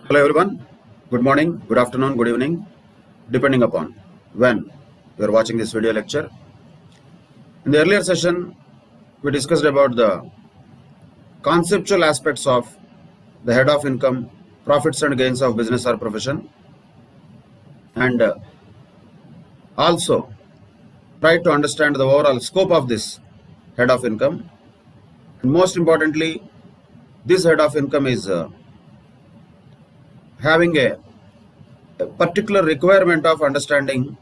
Hello everyone. Good morning, good afternoon, good evening, depending upon when you are watching this video lecture. In the earlier session, we discussed about the conceptual aspects of the head of income, profits and gains of business or profession, and also try to understand the overall scope of this head of income. And most importantly, this head of income is having a particular requirement of understanding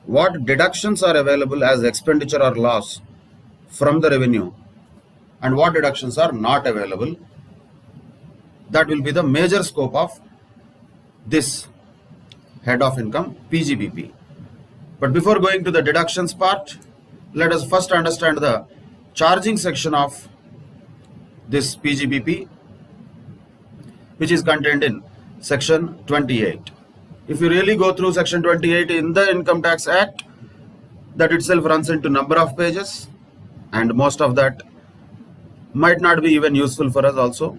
what deductions are available as expenditure or loss from the revenue and what deductions are not available. That will be the major scope of this head of income PGBP. But before going to the deductions part, let us first understand the charging section of this PGBP, which is contained in section 28. If you really go through section 28 in the Income Tax Act, that itself runs into number of pages, and most of that might not be even useful for us also.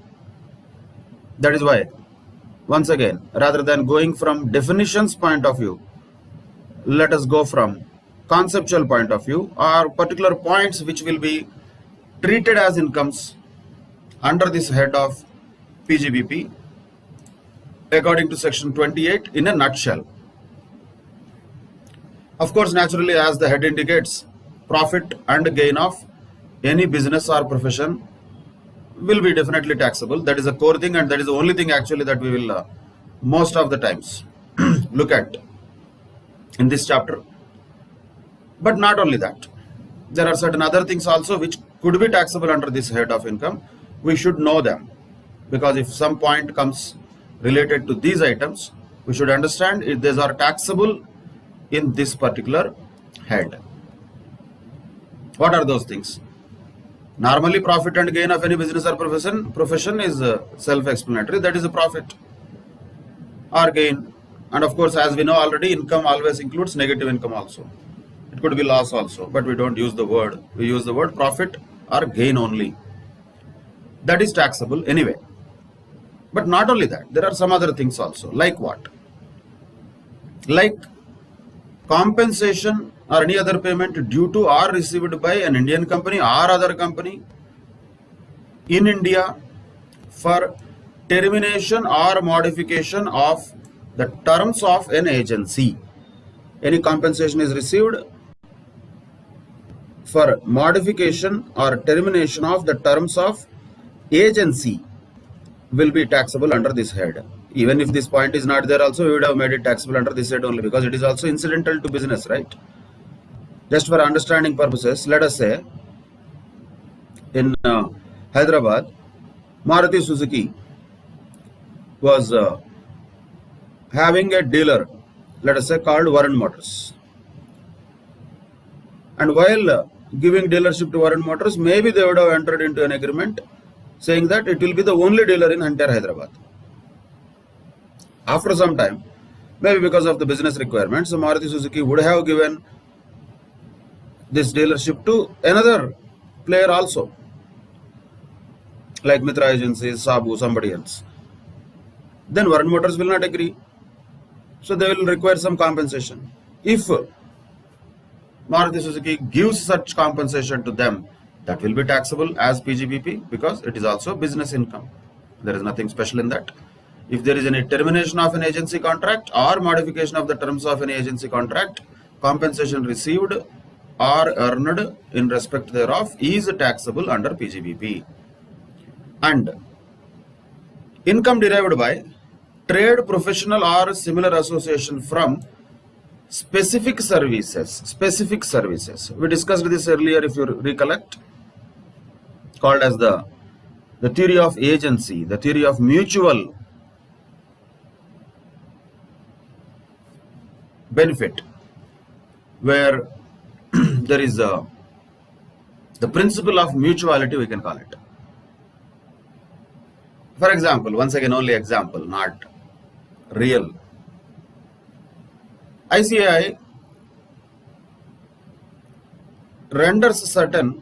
That is why, once again, rather than going from definitions point of view, let us go from conceptual point of view, or particular points which will be treated as incomes under this head of PGBP according to section 28 in a nutshell. Of course, naturally, as the head indicates, profit and gain of any business or profession will be definitely taxable. That is a core thing, and that is the only thing actually that we will most of the times look at in this chapter. But not only that, there are certain other things also which could be taxable under this head of income. We should know them, because if some point comes related to these items, we should understand if these are taxable in this particular head. What are those things? Normally, profit and gain of any business or profession is self-explanatory. That is a profit or gain. And of course, as we know already, income always includes negative income also. It could be loss also, but we don't use the word. We use the word profit or gain only. That is taxable anyway. But not only that, there are some other things also. Like what? Like compensation or any other payment due to or received by an Indian company or other company in India for termination or modification of the terms of an agency. Any compensation is received for modification or termination of the terms of agency will be taxable under this head. Even if this point is not there also, we would have made it taxable under this head only, because it is also incidental to business, right? Just for understanding purposes, let us say in Hyderabad, Maruti Suzuki was having a dealer, let us say, called Varun Motors. And while giving dealership to Varun Motors, maybe they would have entered into an agreement saying that it will be the only dealer in entire Hyderabad. After some time, maybe because of the business requirements, Maruti Suzuki would have given this dealership to another player also, like Mitra Agencies, Sabu, somebody else. Then Varun Motors will not agree. So they will require some compensation. If Maruti Suzuki gives such compensation to them, that will be taxable as PGBP, because it is also business income. There is nothing special in that. If there is any termination of an agency contract or modification of the terms of an agency contract, compensation received or earned in respect thereof is taxable under PGBP. And income derived by trade, professional or similar association from specific services. We discussed this earlier, if you recollect, called as the theory of agency, the theory of mutual benefit, where there is the principle of mutuality, we can call it. For example, once again, only example, not real. ICAI renders certain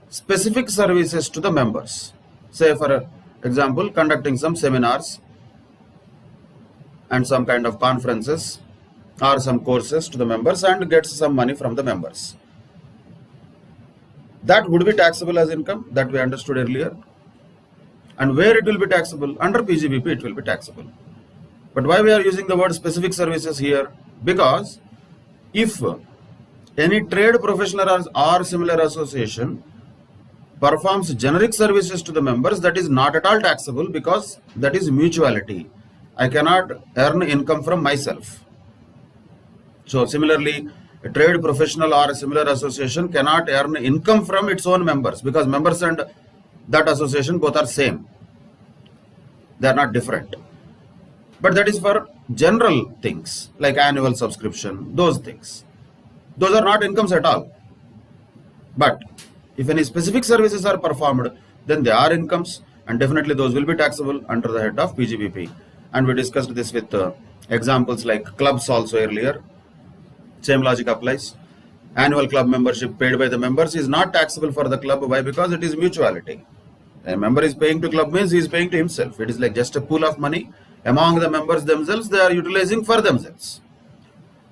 specific services to the members. Say, for example, conducting some seminars and some kind of conferences or some courses to the members and gets some money from the members. That would be taxable as income, that we understood earlier. And where it will be taxable? Under PGBP it will be taxable. But why we are using the word specific services here? Because if any trade professional or similar association performs generic services to the members, that is not at all taxable, because that is mutuality. I cannot earn income from myself. So similarly, a trade professional or a similar association cannot earn income from its own members, because members and that association both are same. They are not different. But that is for general things like annual subscription, those things. Those are not incomes at all. But if any specific services are performed, then they are incomes, and definitely those will be taxable under the head of PGBP. And we discussed this with examples like clubs also earlier. Same logic applies. Annual club membership paid by the members is not taxable for the club. Why? Because it is mutuality. A member is paying to club means he is paying to himself. It is like just a pool of money among the members themselves, they are utilizing for themselves.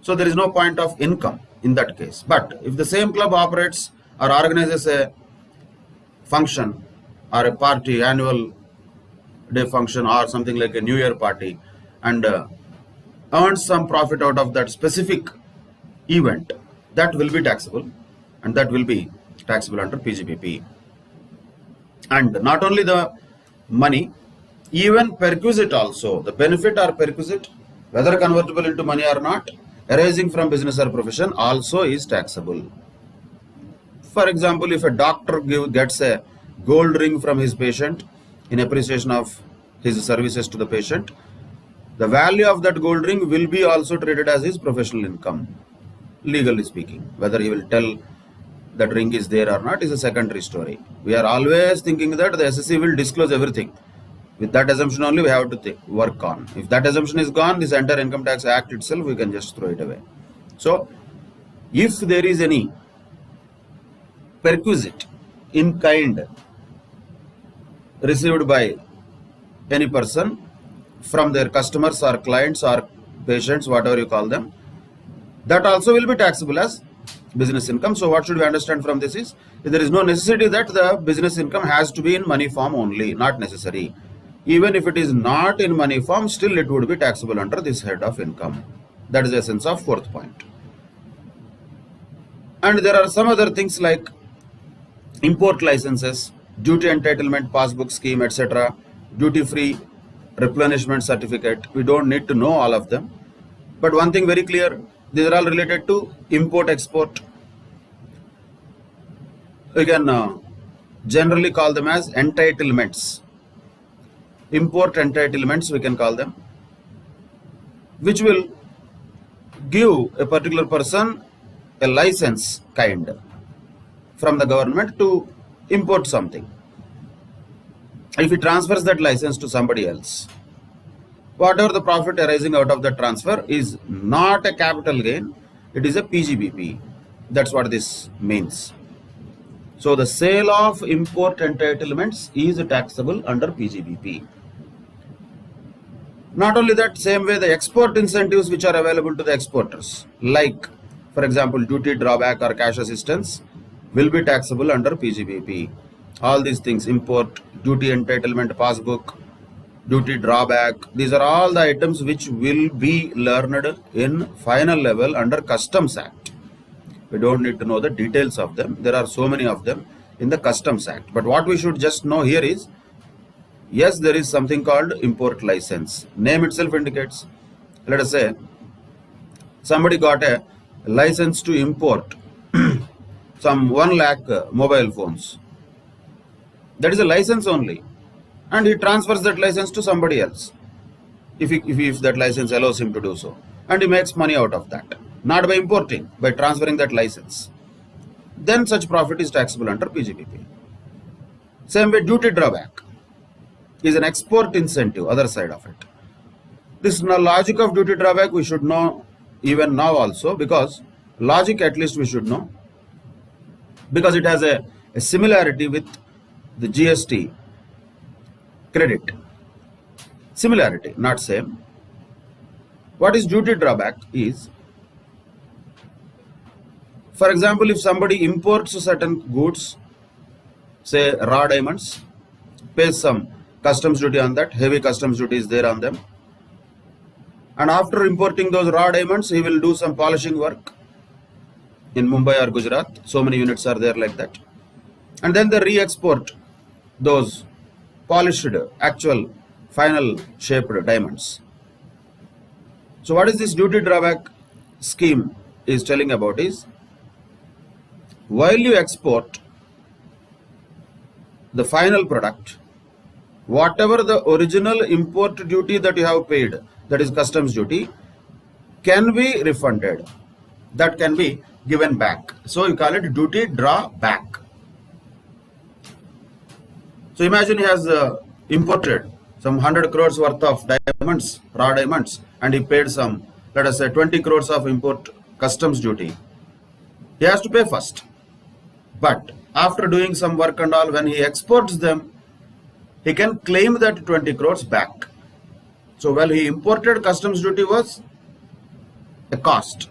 So there is no point of income in that case. But if the same club operates or organizes a function or a party, annual day function or something like a New Year party, and earns some profit out of that specific event, that will be taxable, and that will be taxable under PGBP. And not only the money, even perquisite also, the benefit or perquisite, whether convertible into money or not, arising from business or profession also is taxable. For example, if a doctor gets a gold ring from his patient in appreciation of his services to the patient, the value of that gold ring will be also treated as his professional income, legally speaking. Whether he will tell that ring is there or not is a secondary story. We are always thinking that the SSC will disclose everything. With that assumption only we have to work on. If that assumption is gone, this entire Income Tax Act itself, we can just throw it away. So, if there is any perquisite in kind received by any person from their customers or clients or patients, whatever you call them, that also will be taxable as business income. So what should we understand from this is, there is no necessity that the business income has to be in money form only, not necessary. Even if it is not in money form, still it would be taxable under this head of income. That is the essence of fourth point. And there are some other things like import licenses, duty entitlement passbook scheme, etc., duty-free replenishment certificate. We don't need to know all of them. But one thing very clear, these are all related to import-export. We can generally call them as entitlements. Import entitlements we can call them, which will give a particular person a license kind from the government to import something. If he transfers that license to somebody else, whatever the profit arising out of the transfer is not a capital gain, it is a PGBP. That's what this means. So the sale of import entitlements is taxable under PGBP. Not only that, same way the export incentives which are available to the exporters, like for example duty drawback or cash assistance, will be taxable under PGBP. All these things, import, duty entitlement passbook, duty drawback, these are all the items which will be learned in final level under Customs Act. We don't need to know the details of them. There are so many of them in the Customs Act. But what we should just know here is, yes, there is something called import license. Name itself indicates. Let us say somebody got a license to import some 1 lakh mobile phones. That is a license only. And he transfers that license to somebody else, if that license allows him to do so. And he makes money out of that. Not by importing, by transferring that license. Then such profit is taxable under PGBP. Same way duty drawback is an export incentive, other side of it. This logic of duty drawback we should know even now also, because logic at least we should know, because it has a similarity with the GST credit. Similarity, not same. What is duty drawback is, for example, if somebody imports certain goods, say raw diamonds, pays some customs duty on that, heavy customs duty is there on them, and after importing those raw diamonds, he will do some polishing work in Mumbai or Gujarat. So many units are there like that, and then they re-export those polished, actual, final shaped diamonds. So what is this duty drawback scheme is telling about is, while you export the final product, whatever the original import duty that you have paid, that is customs duty, can be refunded. That can be given back. So you call it duty drawback. So imagine he has imported some 100 crores worth of diamonds, raw diamonds, and he paid some, let us say 20 crores of import customs duty. He has to pay first. But after doing some work and all, when he exports them, he can claim that 20 crores back. So while he imported, customs duty was a cost.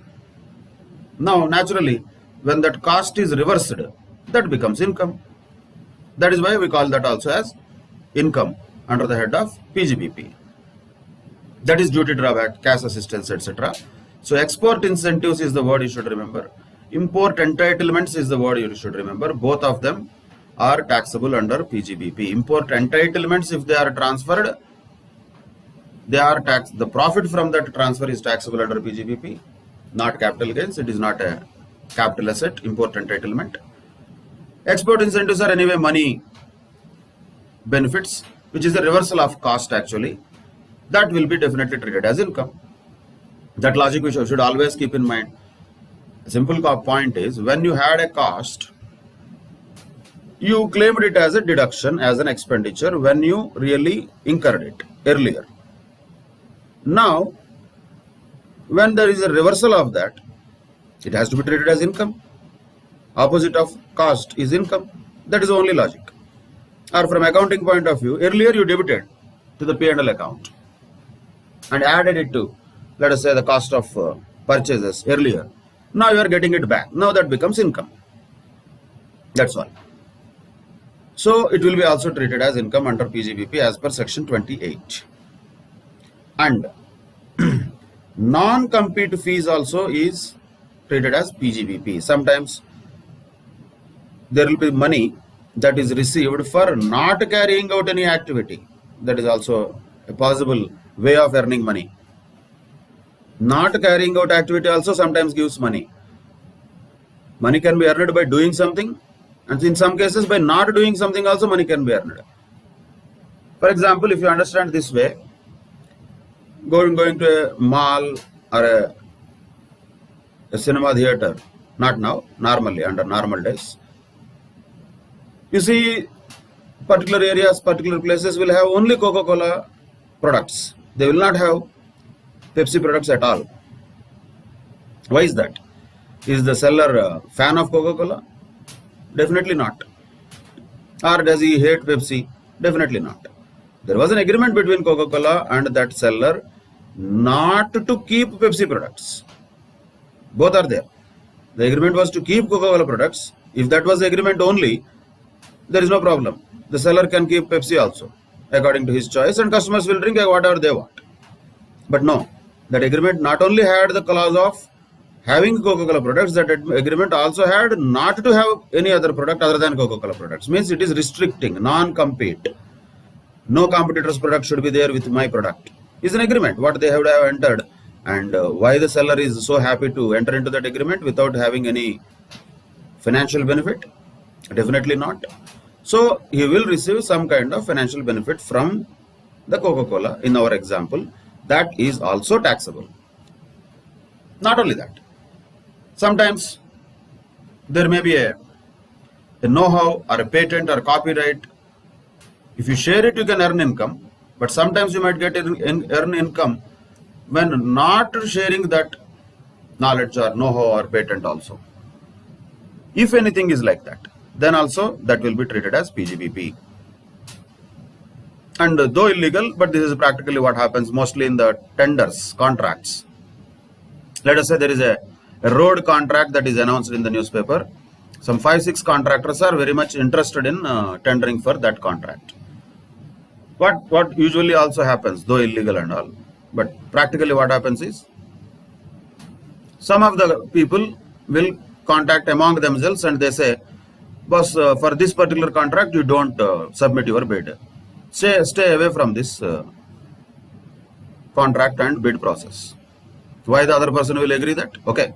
Now naturally, when that cost is reversed, that becomes income. That is why we call that also as income under the head of PGBP. That is duty drawback, cash assistance, etc. So export incentives is the word you should remember. Import entitlements is the word you should remember. Both of them are taxable under PGBP. Import entitlements, if they are transferred, they are taxed. The profit from that transfer is taxable under PGBP, not capital gains. It is not a capital asset, import entitlement. Export incentives are anyway money benefits, which is a reversal of cost actually. That will be definitely treated as income. That logic we should always keep in mind. A simple point is, when you had a cost, you claimed it as a deduction, as an expenditure when you really incurred it earlier. Now, when there is a reversal of that, it has to be treated as income. Opposite of cost is income. That is the only logic. Or from accounting point of view, earlier you debited to the P&L account and added it to, let us say, the cost of purchases earlier. Now you are getting it back. Now that becomes income. That's all. So it will be also treated as income under PGBP as per section 28. And non-compete fees also is treated as PGBP. Sometimes there will be money that is received for not carrying out any activity. That is also a possible way of earning money. Not carrying out activity also sometimes gives money. Money can be earned by doing something, and in some cases by not doing something also money can be earned. For example, if you understand this way, going to a mall or a cinema theater, not now, normally, under normal days, you see particular areas, particular places will have only Coca-Cola products. They will not have Pepsi products at all. Why is that? Is the seller a fan of Coca-Cola? Definitely not. Or does he hate Pepsi? Definitely not. There was an agreement between Coca-Cola and that seller not to keep Pepsi products. Both are there. The agreement was to keep Coca-Cola products. If that was the agreement only, there is no problem. The seller can keep Pepsi also, according to his choice, and customers will drink whatever they want. But no, that agreement not only had the clause of having Coca-Cola products, that agreement also had not to have any other product other than Coca-Cola products. Means it is restricting, non-compete. No competitor's product should be there with my product. Is an agreement, what they have entered. And why the seller is so happy to enter into that agreement without having any financial benefit? Definitely not. So he will receive some kind of financial benefit from the Coca-Cola in our example. That is also taxable. Not only that, sometimes there may be a know-how or a patent or copyright. If you share it, you can earn income, but sometimes you might get earn income when not sharing that knowledge or know-how or patent also. If anything is like that, then also that will be treated as PGBP. And though illegal, but this is practically what happens mostly in the tenders, contracts. Let us say there is a road contract that is announced in the newspaper. Some 5-6 contractors are very much interested in tendering for that contract. What usually also happens, though illegal and all, but practically what happens is, some of the people will contact among themselves and they say, boss, for this particular contract you don't submit your bid. Stay away from this contract and bid process. Why the other person will agree that? Okay,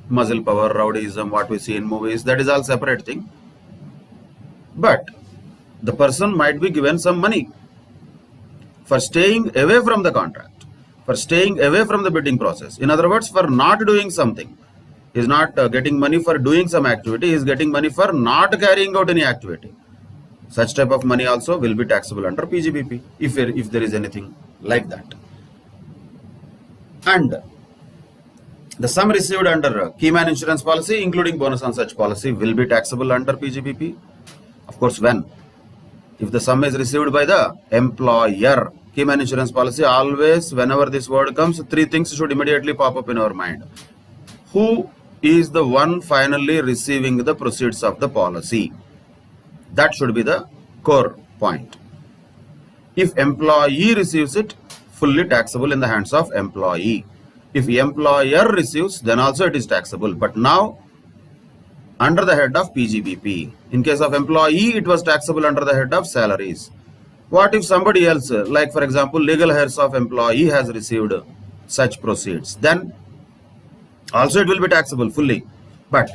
muscle power, rowdyism, what we see in movies, that is all separate thing. But the person might be given some money for staying away from the contract, for staying away from the bidding process. In other words, for not doing something. He is not getting money for doing some activity, he is getting money for not carrying out any activity. Such type of money also will be taxable under PGBP if there is anything like that. And the sum received under key man insurance policy, including bonus on such policy, will be taxable under PGBP. Of course, when? If the sum is received by the employer. Key man insurance policy, always, whenever this word comes, 3 things should immediately pop up in our mind. Who is the one finally receiving the proceeds of the policy? That should be the core point. If employee receives it, fully taxable in the hands of employee. If employer receives, then also it is taxable. But now, under the head of PGBP. In case of employee, it was taxable under the head of salaries. What if somebody else, like for example, legal heirs of employee has received such proceeds? Then also it will be taxable fully, but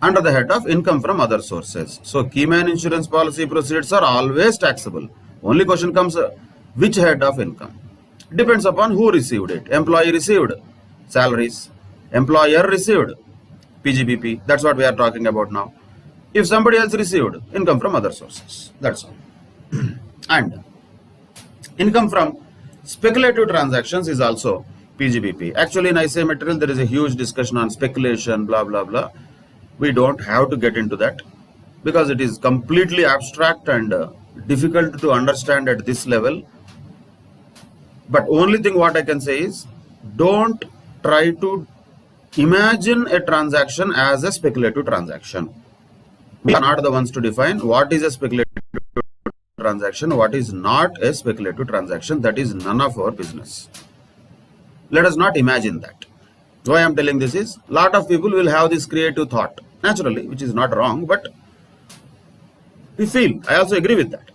under the head of income from other sources. So key man insurance policy proceeds are always taxable. Only question comes, which head of income? Depends upon who received it. Employee received salaries, employer received PGBP. That's what we are talking about now. If somebody else received income from other sources, that's all. And income from speculative transactions is also PGBP. Actually, in ICA material, there is a huge discussion on speculation, blah, blah, blah. We don't have to get into that because it is completely abstract and difficult to understand at this level. But only thing what I can say is, don't try to imagine a transaction as a speculative transaction. We are not the ones to define what is a speculative transaction, what is not a speculative transaction. That is none of our business. Let us not imagine that. Why I am telling this is, lot of people will have this creative thought, naturally, which is not wrong, but we feel, I also agree with that.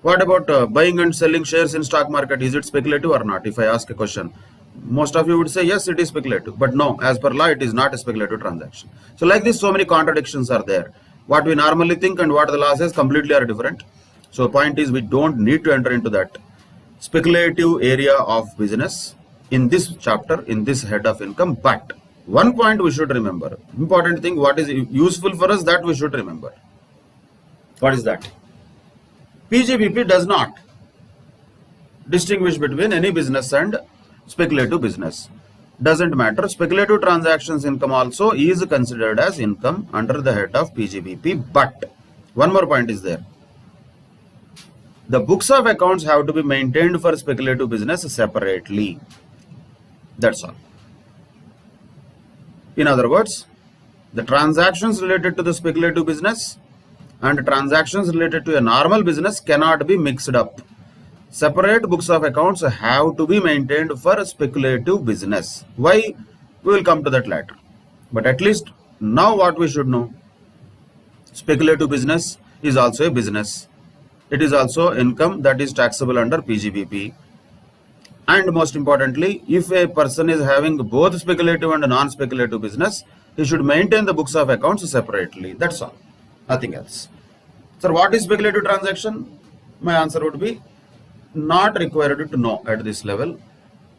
What about buying and selling shares in stock market? Is it speculative or not? If I ask a question, most of you would say, yes, it is speculative. But no, as per law, it is not a speculative transaction. So like this, so many contradictions are there. What we normally think and what the law says completely are different. So point is, we don't need to enter into that speculative area of business in this chapter, in this head of income. But one point we should remember, important thing, what is useful for us, that we should remember. What is that? PGBP does not distinguish between any business and speculative business. Doesn't matter. Speculative transactions income also is considered as income under the head of PGBP. But one more point is there. The books of accounts have to be maintained for speculative business separately. That's all. In other words, the transactions related to the speculative business and transactions related to a normal business cannot be mixed up. Separate books of accounts have to be maintained for speculative business. Why? We will come to that later. But at least now what we should know, speculative business is also a business. It is also income that is taxable under PGBP. And most importantly, if a person is having both speculative and non-speculative business, he should maintain the books of accounts separately. That's all. Nothing else. Sir, what is speculative transaction? My answer would be not required to know at this level.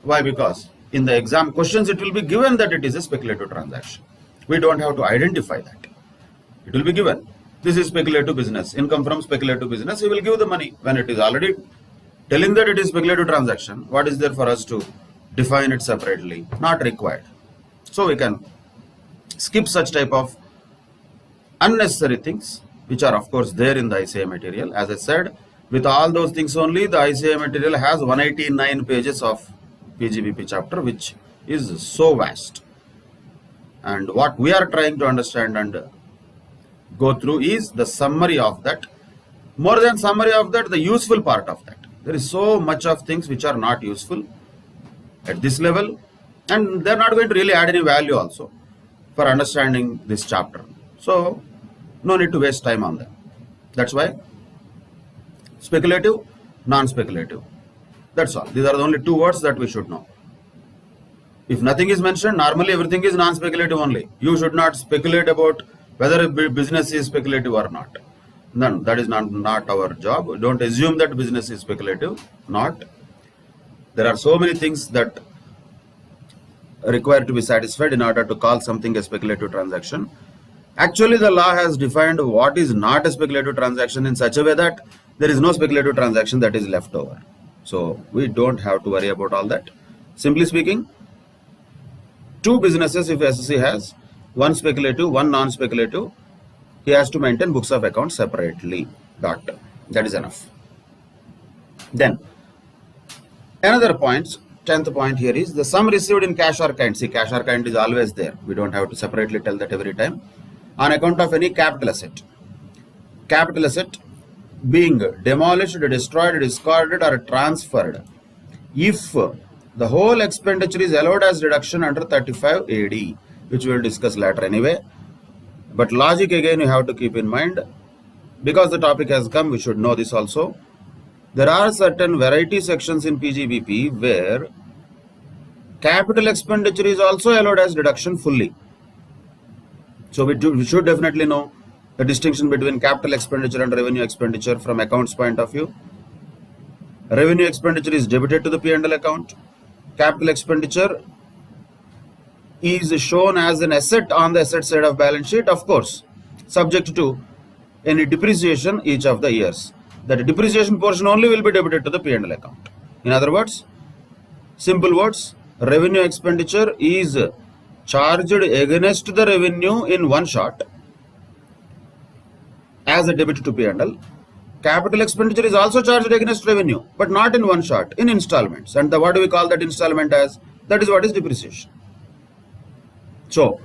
Why? Because in the exam questions it will be given that it is a speculative transaction. We don't have to identify that. It will be given. This is speculative business. Income from speculative business. He will give the money. When it is already telling that it is speculative transaction, what is there for us to define it separately? Not required. So we can skip such type of unnecessary things which are of course there in the ICA material. As I said, With all those things only, the ICA material has 189 pages of PGBP chapter, which is so vast. And what we are trying to understand and go through is the summary of that. More than summary of that, the useful part of that. There is so much of things which are not useful at this level, and they're not going to really add any value also for understanding this chapter. So no need to waste time on that. That's why speculative, non-speculative. That's all. These are the only two words that we should know. If nothing is mentioned, normally everything is non-speculative only. You should not speculate about whether a business is speculative or not. No, that is not our job. Don't assume that business is speculative. Not. There are so many things that require to be satisfied in order to call something a speculative transaction. Actually, the law has defined what is not a speculative transaction in such a way that there is no speculative transaction that is left over. So we don't have to worry about all that. Simply speaking, two businesses, if SSC has, one speculative, one non-speculative, he has to maintain books of accounts separately. Dot. That is enough. Then, another point, 10th point here is the sum received in cash or kind. See, cash or kind is always there. We don't have to separately tell that every time. On account of any capital asset. Capital asset being demolished, destroyed, discarded or transferred if the whole expenditure is allowed as deduction under 35 AD, which we will discuss later anyway. But logic again you have to keep in mind, because the topic has come, we should know this also. There are certain variety sections in PGBP where capital expenditure is also allowed as deduction fully. So we should definitely know the distinction between capital expenditure and revenue expenditure from accounts point of view. Revenue expenditure is debited to the P&L account. Capital expenditure is shown as an asset on the asset side of balance sheet, of course, subject to any depreciation each of the years. That depreciation portion only will be debited to the P&L account. In other words, simple words, revenue expenditure is charged against the revenue in one shot as a debit to P&L. Capital expenditure is also charged against revenue, but not in one shot, in installments. And what do we call that installment as? That is what is depreciation. So,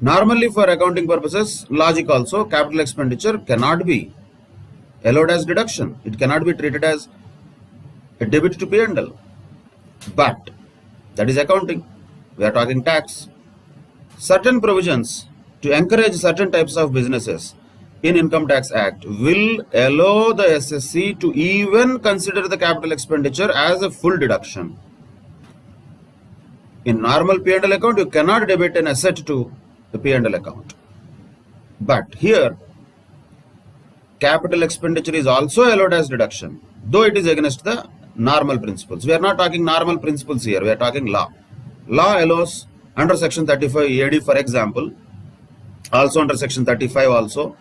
normally for accounting purposes, logic also, capital expenditure cannot be allowed as deduction. It cannot be treated as a debit to P&L. But that is accounting. We are talking tax. Certain provisions to encourage certain types of businesses in Income Tax Act will allow the SSC to even consider the capital expenditure as a full deduction. In normal P&L account, you cannot debit an asset to the P&L account. But here, capital expenditure is also allowed as deduction, though it is against the normal principles. We are not talking normal principles here, we are talking law. Law allows under section 35 AD, for example, also under section 35 also,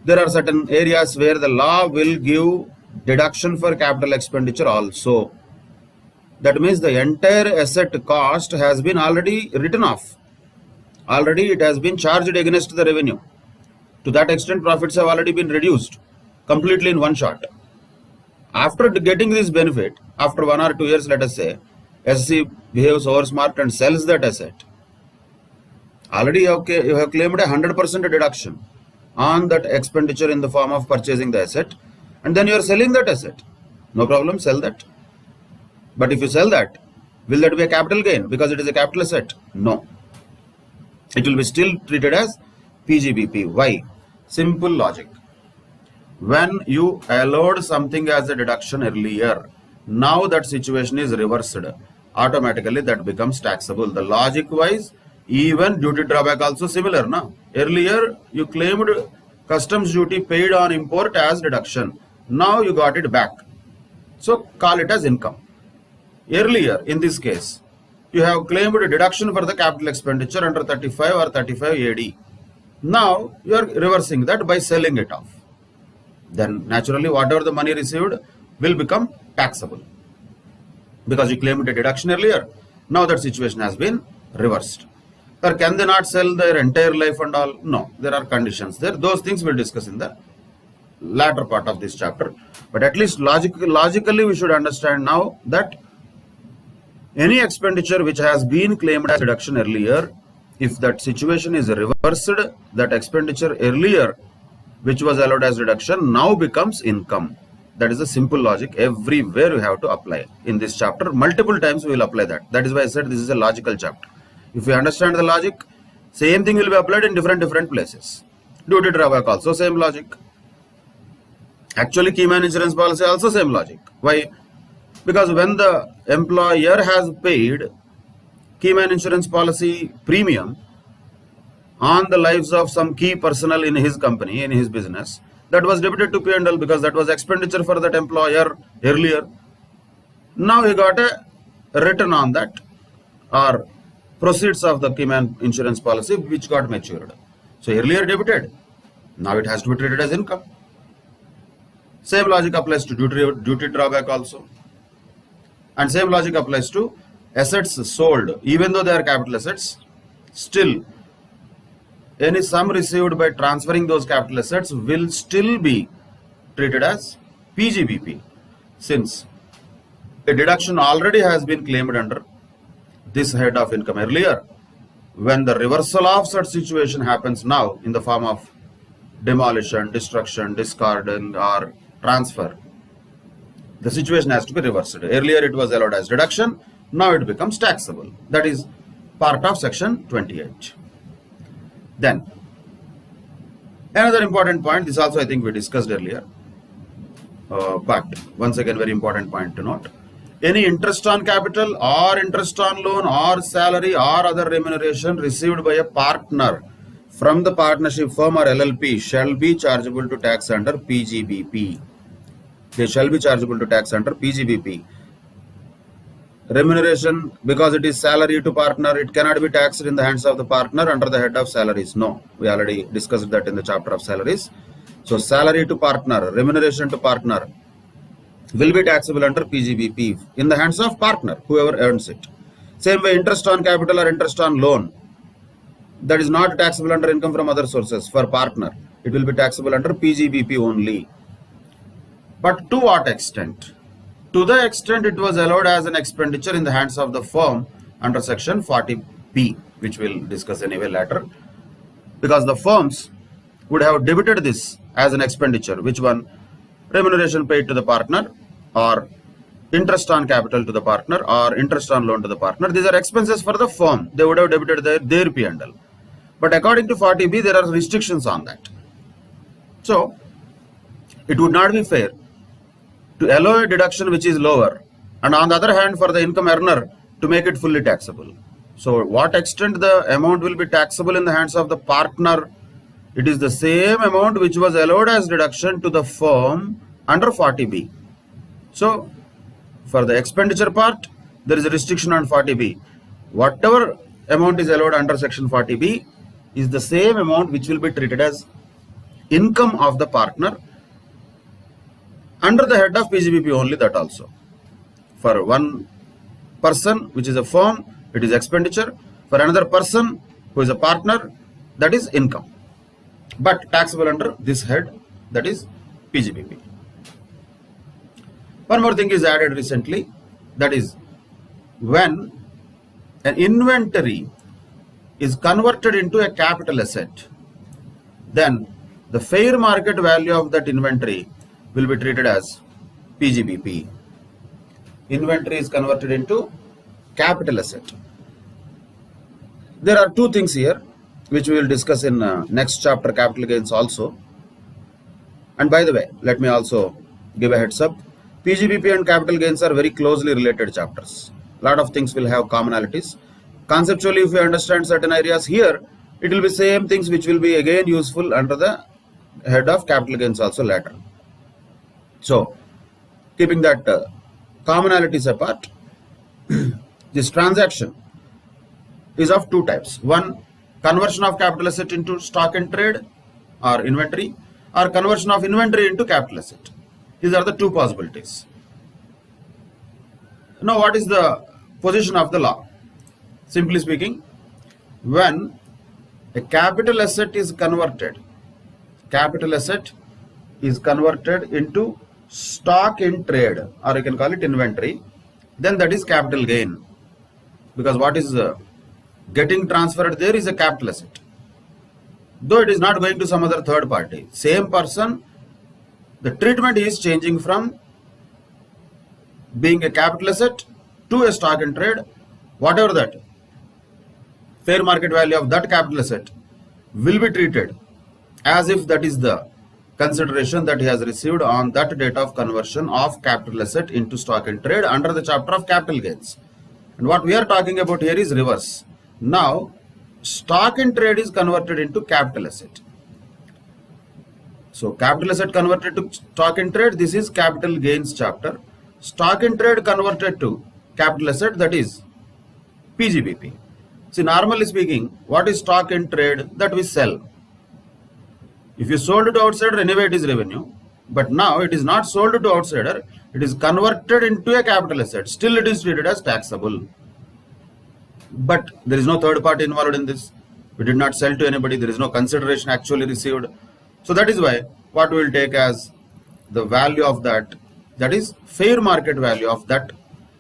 there are certain areas where the law will give deduction for capital expenditure also. That means the entire asset cost has been already written off. Already it has been charged against the revenue. To that extent, profits have already been reduced completely in one shot. After getting this benefit, after 1 or 2 years, let us say, SSC behaves over smart and sells that asset. Already you have claimed a 100% deduction on that expenditure in the form of purchasing the asset, and then you are selling that asset. No problem, sell that. But if you sell that, will that be a capital gain because it is a capital asset? No. It will be still treated as PGBP. Why? Simple logic. When you allowed something as a deduction earlier, now that situation is reversed. Automatically that becomes taxable. The logic wise, even duty drawback also similar. No? Earlier you claimed customs duty paid on import as deduction. Now you got it back. So call it as income. Earlier, in this case, you have claimed a deduction for the capital expenditure under 35 or 35 AD. Now you are reversing that by selling it off. Then naturally whatever the money received will become taxable because you claimed a deduction earlier. Now that situation has been reversed. Or can they not sell their entire life and all? No, there are conditions there. Those things we'll discuss in the latter part of this chapter. But at least logically we should understand now that any expenditure which has been claimed as deduction earlier, if that situation is reversed, that expenditure earlier which was allowed as deduction now becomes income. That is a simple logic. Everywhere you have to apply. In this chapter, multiple times we will apply that. That is why I said this is a logical chapter. If you understand the logic, same thing will be applied in different places. Duty drawback also same logic. Actually, keyman insurance policy also same logic. Why? Because when the employer has paid keyman insurance policy premium on the lives of some key personnel in his company, in his business, that was debited to P&L because that was expenditure for that employer earlier. Now he got a return on that or proceeds of the keyman insurance policy which got matured. So earlier debited, now it has to be treated as income. Same logic applies to duty drawback also. And same logic applies to assets sold. Even though they are capital assets, still any sum received by transferring those capital assets will still be treated as PGBP, since a deduction already has been claimed under this head of income earlier. When the reversal of such situation happens now in the form of demolition, destruction, discarding or transfer, the situation has to be reversed. Earlier it was allowed as deduction, now it becomes taxable. That is part of section 28. Then another important point, this also I think we discussed earlier, but once again very important point to note. Any interest on capital or interest on loan or salary or other remuneration received by a partner from the partnership firm or LLP shall be chargeable to tax under PGBP. They shall be chargeable to tax under PGBP. Remuneration, because it is salary to partner, it cannot be taxed in the hands of the partner under the head of salaries. No, we already discussed that in the chapter of salaries. So salary to partner, remuneration to partner will be taxable under PGBP in the hands of partner, whoever earns it. Same way, interest on capital or interest on loan, that is not taxable under income from other sources for partner. It will be taxable under PGBP only. But to what extent? To the extent it was allowed as an expenditure in the hands of the firm under section 40B, which we'll discuss anyway later, because the firms would have debited this as an expenditure. Which one? Remuneration paid to the partner, or interest on capital to the partner, or interest on loan to the partner. These are expenses for the firm. They would have debited their P&L. But according to 40B, there are restrictions on that. So it would not be fair to allow a deduction which is lower, and on the other hand for the income earner to make it fully taxable. So what extent the amount will be taxable in the hands of the partner? It is the same amount which was allowed as deduction to the firm under 40B. So for the expenditure part, there is a restriction on 40B. Whatever amount is allowed under section 40B is the same amount which will be treated as income of the partner under the head of PGBP only, that also. For one person, which is a firm, it is expenditure. For another person, who is a partner, that is income. But taxable under this head, that is PGBP. One more thing is added recently, that is when an inventory is converted into a capital asset, then the fair market value of that inventory will be treated as PGBP. Inventory is converted into capital asset. There are two things here which we will discuss in next chapter, capital gains also. And by the way, let me also give a heads up. PGBP and capital gains are very closely related chapters. A lot of things will have commonalities. Conceptually, if you understand certain areas here, it will be same things which will be again useful under the head of capital gains also later. So, keeping that commonalities apart, this transaction is of two types. One, conversion of capital asset into stock and trade or inventory, or conversion of inventory into capital asset. These are the two possibilities. Now, what is the position of the law? Simply speaking, when a capital asset is converted, capital asset is converted into stock in trade, or you can call it inventory, then that is capital gain, because what is getting transferred there is a capital asset, though it is not going to some other third party. Same person, the treatment is changing from being a capital asset to a stock in trade. Whatever that fair market value of that capital asset will be treated as if that is the consideration that he has received on that date of conversion of capital asset into stock in trade under the chapter of capital gains. And what we are talking about here is reverse. Now, stock in trade is converted into capital asset. So, capital asset converted to stock in trade, this is capital gains chapter. Stock in trade converted to capital asset, that is PGBP. See, normally speaking, what is stock in trade? That we sell. If you sold it to outsider, anyway it is revenue. But now it is not sold to outsider, it is converted into a capital asset. Still it is treated as taxable. But there is no third party involved in this. We did not sell to anybody. There is no consideration actually received. So that is why what we will take as the value of that, that is fair market value of that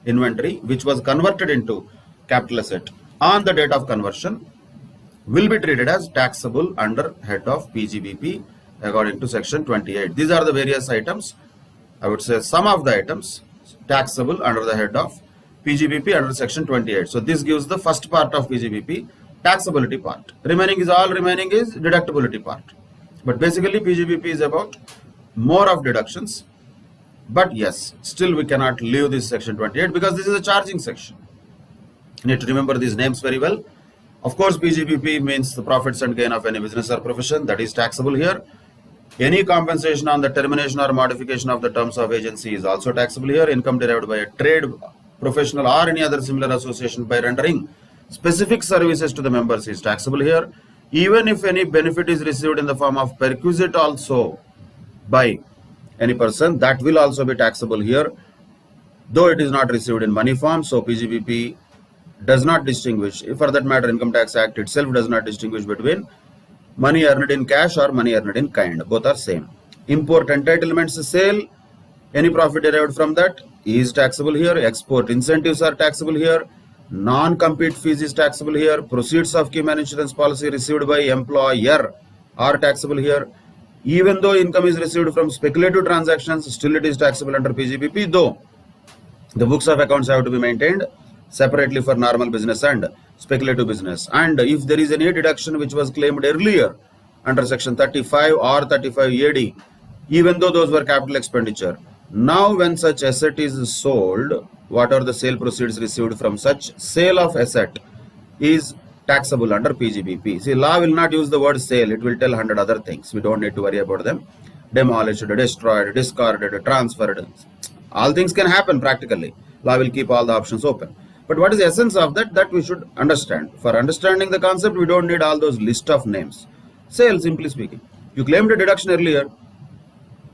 inventory which was converted into capital asset on the date of conversion, will be treated as taxable under head of PGBP according to section 28. These are the various items. I would say some of the items taxable under the head of PGBP under section 28. So this gives the first part of PGBP, taxability part. Remaining is deductibility part. But basically PGBP is about more of deductions. But yes, still we cannot leave this section 28 because this is a charging section. You need to remember these names very well. Of course, PGBP means the profits and gain of any business or profession, that is taxable here. Any compensation on the termination or modification of the terms of agency is also taxable here. Income derived by a trade, professional or any other similar association by rendering specific services to the members is taxable here. Even if any benefit is received in the form of perquisite also by any person, that will also be taxable here, though it is not received in money form. So PGBP does not distinguish, for that matter Income Tax Act itself does not distinguish between money earned in cash or money earned in kind. Both are same. Import entitlements sale, any profit derived from that is taxable here. Export incentives are taxable here. Non-compete fees is taxable here. Proceeds of key man insurance policy received by employer are taxable here. Even though income is received from speculative transactions, still it is taxable under PGBP, though the books of accounts have to be maintained separately for normal business and speculative business. And if there is any deduction which was claimed earlier under section 35 or 35 AD, even though those were capital expenditure, now when such asset is sold, what are the sale proceeds received from such sale of asset is taxable under PGBP. See, law will not use the word sale, it will tell 100 other things. We don't need to worry about them. Demolished, destroyed, discarded, transferred, all things can happen practically. Law will keep all the options open. But what is the essence of that? That we should understand. For understanding the concept, we don't need all those list of names. Sale, simply speaking. You claimed a deduction earlier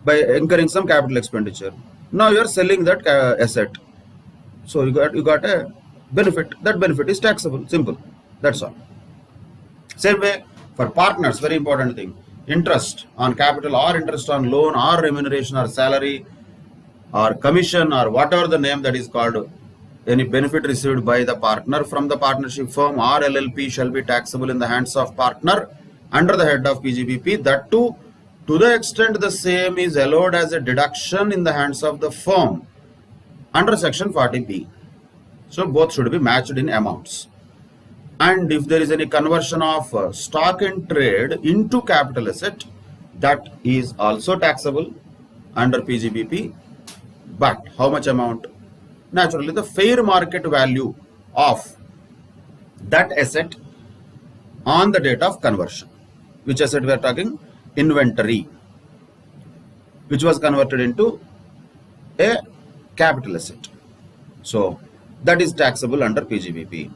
by incurring some capital expenditure. Now you are selling that asset. So you got a benefit. That benefit is taxable. Simple. That's all. Same way for partners, very important thing. Interest on capital or interest on loan or remuneration or salary or commission or whatever the name that is called, any benefit received by the partner from the partnership firm or LLP shall be taxable in the hands of partner under the head of PGBP. That too, to the extent the same is allowed as a deduction in the hands of the firm under section 40B. So both should be matched in amounts. And if there is any conversion of stock in trade into capital asset, that is also taxable under PGBP. But how much amount? Naturally, the fair market value of that asset on the date of conversion. Which asset we are talking? Inventory, which was converted into a capital asset. So that is taxable under PGBP.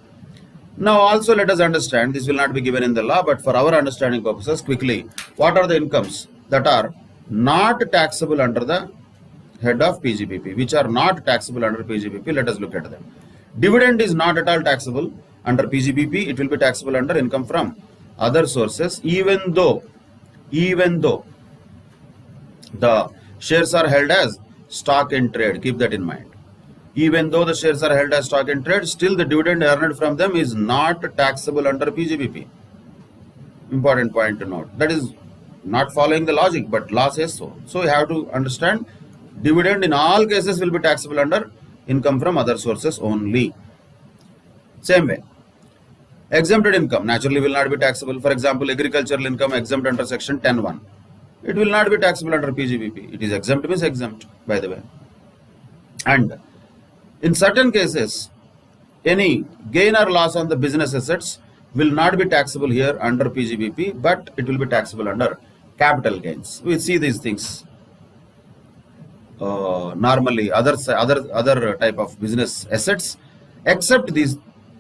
Now also let us understand, this will not be given in the law, but for our understanding purposes, quickly, what are the incomes that are not taxable under the head of PGBP, which are not taxable under PGBP? Let us look at them. Dividend is not at all taxable under PGBP. It will be taxable under income from other sources, even though The shares are held as stock in trade. Keep that in mind. Even though the shares are held as stock in trade, still the dividend earned from them is not taxable under PGBP. Important point to note. That is not following the logic, but law says so. So you have to understand, dividend in all cases will be taxable under income from other sources only. Same way, exempted income naturally will not be taxable. For example, agricultural income exempt under section 10(1). It will not be taxable under PGBP. It is exempt means exempt, by the way. And in certain cases, any gain or loss on the business assets will not be taxable here under PGBP, but it will be taxable under capital gains. We see these things normally, other type of business assets, except these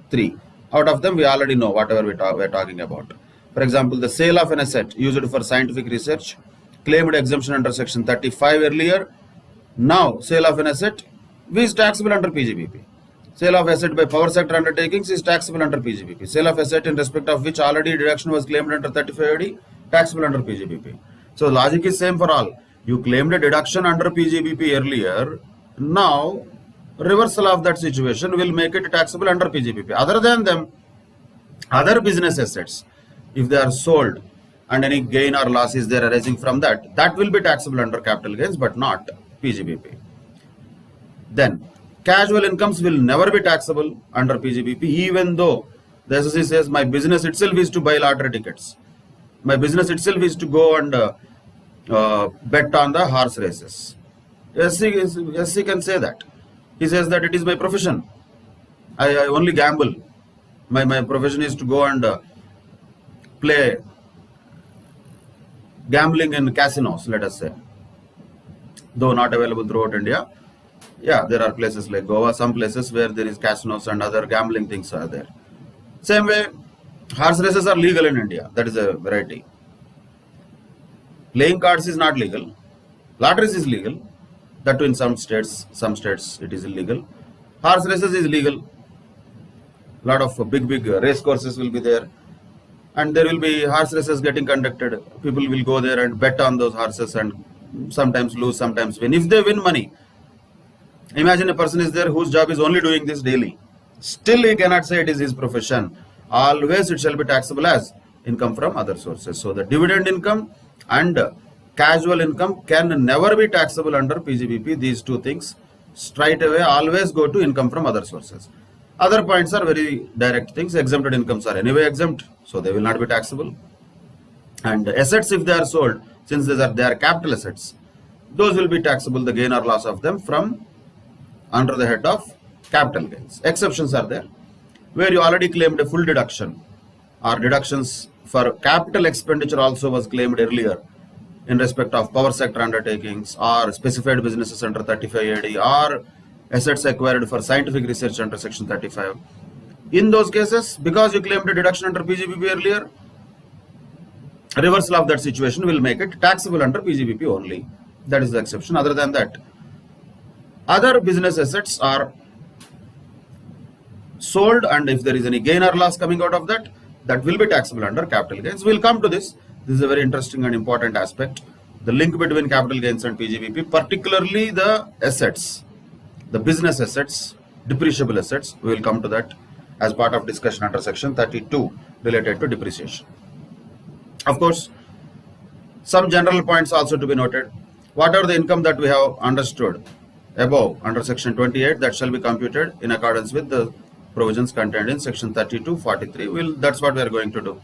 three. Out of them, we already know whatever we're talking about. For example, the sale of an asset used for scientific research, claimed exemption under section 35 earlier. Now, sale of an asset is taxable under PGBP. Sale of asset by power sector undertakings is taxable under PGBP. Sale of asset in respect of which already deduction was claimed under 35 AD, taxable under PGBP. So logic is same for all. You claimed a deduction under PGBP earlier. Now, reversal of that situation will make it taxable under PGBP. Other than them, other business assets, if they are sold and any gain or loss is there arising from that, that will be taxable under capital gains, but not PGBP. Then, casual incomes will never be taxable under PGBP, even though the SEC says my business itself is to buy lottery tickets. My business itself is to go and bet on the horse races. SEC can say that. He says that it is my profession. I only gamble. My profession is to go and play gambling in casinos, let us say. Though not available throughout India. Yeah, there are places like Goa, some places where there is casinos and other gambling things are there. Same way, horse races are legal in India. That is a variety. Playing cards is not legal. Lotteries is legal. That too in some states it is illegal. Horse races is legal. Lot of big race courses will be there. And there will be horse races getting conducted. People will go there and bet on those horses and sometimes lose, sometimes win. If they win money, imagine a person is there whose job is only doing this daily. Still he cannot say it is his profession. Always it shall be taxable as income from other sources. So the dividend income and casual income can never be taxable under PGBP. These two things straight away always go to income from other sources. Other points are very direct things. Exempted incomes are anyway exempt, so they will not be taxable. And assets, if they are sold, since they are capital assets, those will be taxable, the gain or loss of them, from under the head of capital gains. Exceptions are there, where you already claimed a full deduction, or deductions for capital expenditure also was claimed earlier in respect of power sector undertakings or specified businesses under 35 AD or assets acquired for scientific research under section 35. In those cases, because you claimed a deduction under PGBP earlier, reversal of that situation will make it taxable under PGBP only. That is the exception. Other than that, other business assets are sold, and if there is any gain or loss coming out of that, that will be taxable under capital gains. We will come to this. This is a very interesting and important aspect. The link between capital gains and PGBP, particularly the assets, the business assets, depreciable assets. We will come to that as part of discussion under section 32 related to depreciation. Of course, some general points also to be noted. Whatever the income that we have understood above under section 28, that shall be computed in accordance with the provisions contained in section 32, 43. That's what we are going to do.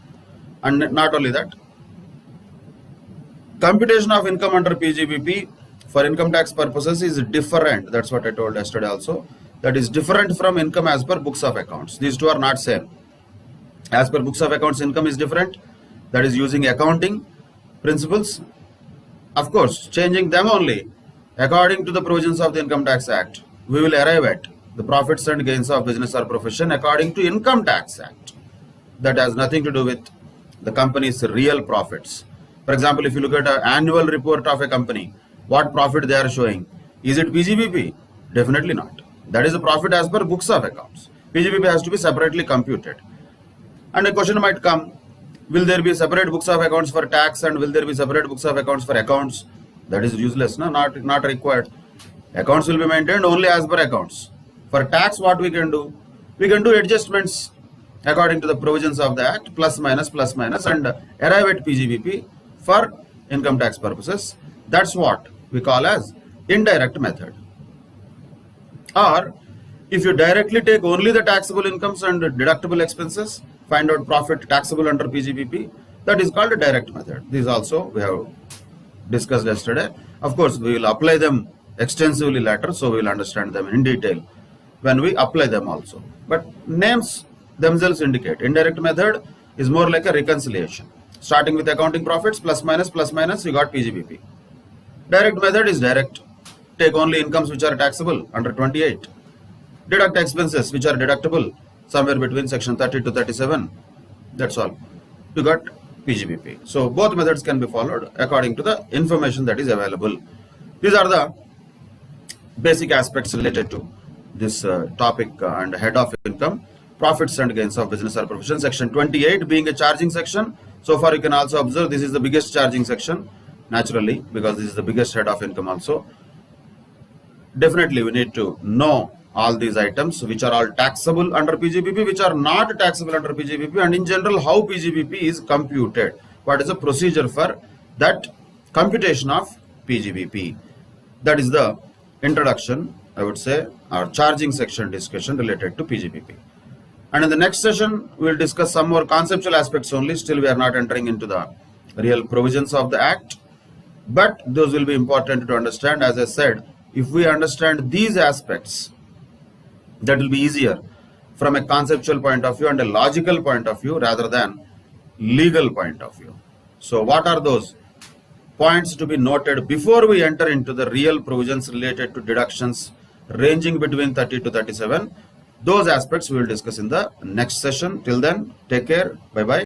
And not only that, computation of income under PGBP for income tax purposes is different. That's what I told yesterday also. That is different from income as per books of accounts. These two are not same. As per books of accounts, income is different. That is using accounting principles. Of course, changing them only according to the provisions of the Income Tax Act. We will arrive at the profits and gains of business or profession according to Income Tax Act. That has nothing to do with the company's real profits. For example, if you look at an annual report of a company, what profit they are showing, is it PGBP? Definitely not. That is a profit as per books of accounts. PGBP has to be separately computed. And a question might come, will there be separate books of accounts for tax and will there be separate books of accounts for accounts? That is useless, no? Not required. Accounts will be maintained only as per accounts. For tax, what we can do? We can do adjustments according to the provisions of the Act, plus minus, and arrive at PGBP for income tax purposes. That's what we call as indirect method. Or if you directly take only the taxable incomes and deductible expenses, find out profit taxable under PGBP, that is called a direct method. These also we have discussed yesterday. Of course, we will apply them extensively later, so we will understand them in detail when we apply them also. But names themselves indicate indirect method is more like a reconciliation. Starting with accounting profits, plus minus, you got PGBP. Direct method is direct. Take only incomes which are taxable under 28. Deduct expenses which are deductible somewhere between section 30 to 37. That's all. You got PGBP. So both methods can be followed according to the information that is available. These are the basic aspects related to this topic and head of income, profits and gains of business or profession. Section 28 being a charging section. So far you can also observe this is the biggest charging section, naturally, because this is the biggest head of income also. Definitely we need to know all these items which are all taxable under PGBP, which are not taxable under PGBP, and in general how PGBP is computed. What is the procedure for that computation of PGBP? That is the introduction, I would say, our charging section discussion related to PGBP. And in the next session, we will discuss some more conceptual aspects only. Still, we are not entering into the real provisions of the Act, but those will be important to understand. As I said, if we understand these aspects, that will be easier from a conceptual point of view and a logical point of view rather than legal point of view. So what are those points to be noted before we enter into the real provisions related to deductions ranging between 30 to 37? Those aspects we will discuss in the next session. Till then, take care. Bye-bye.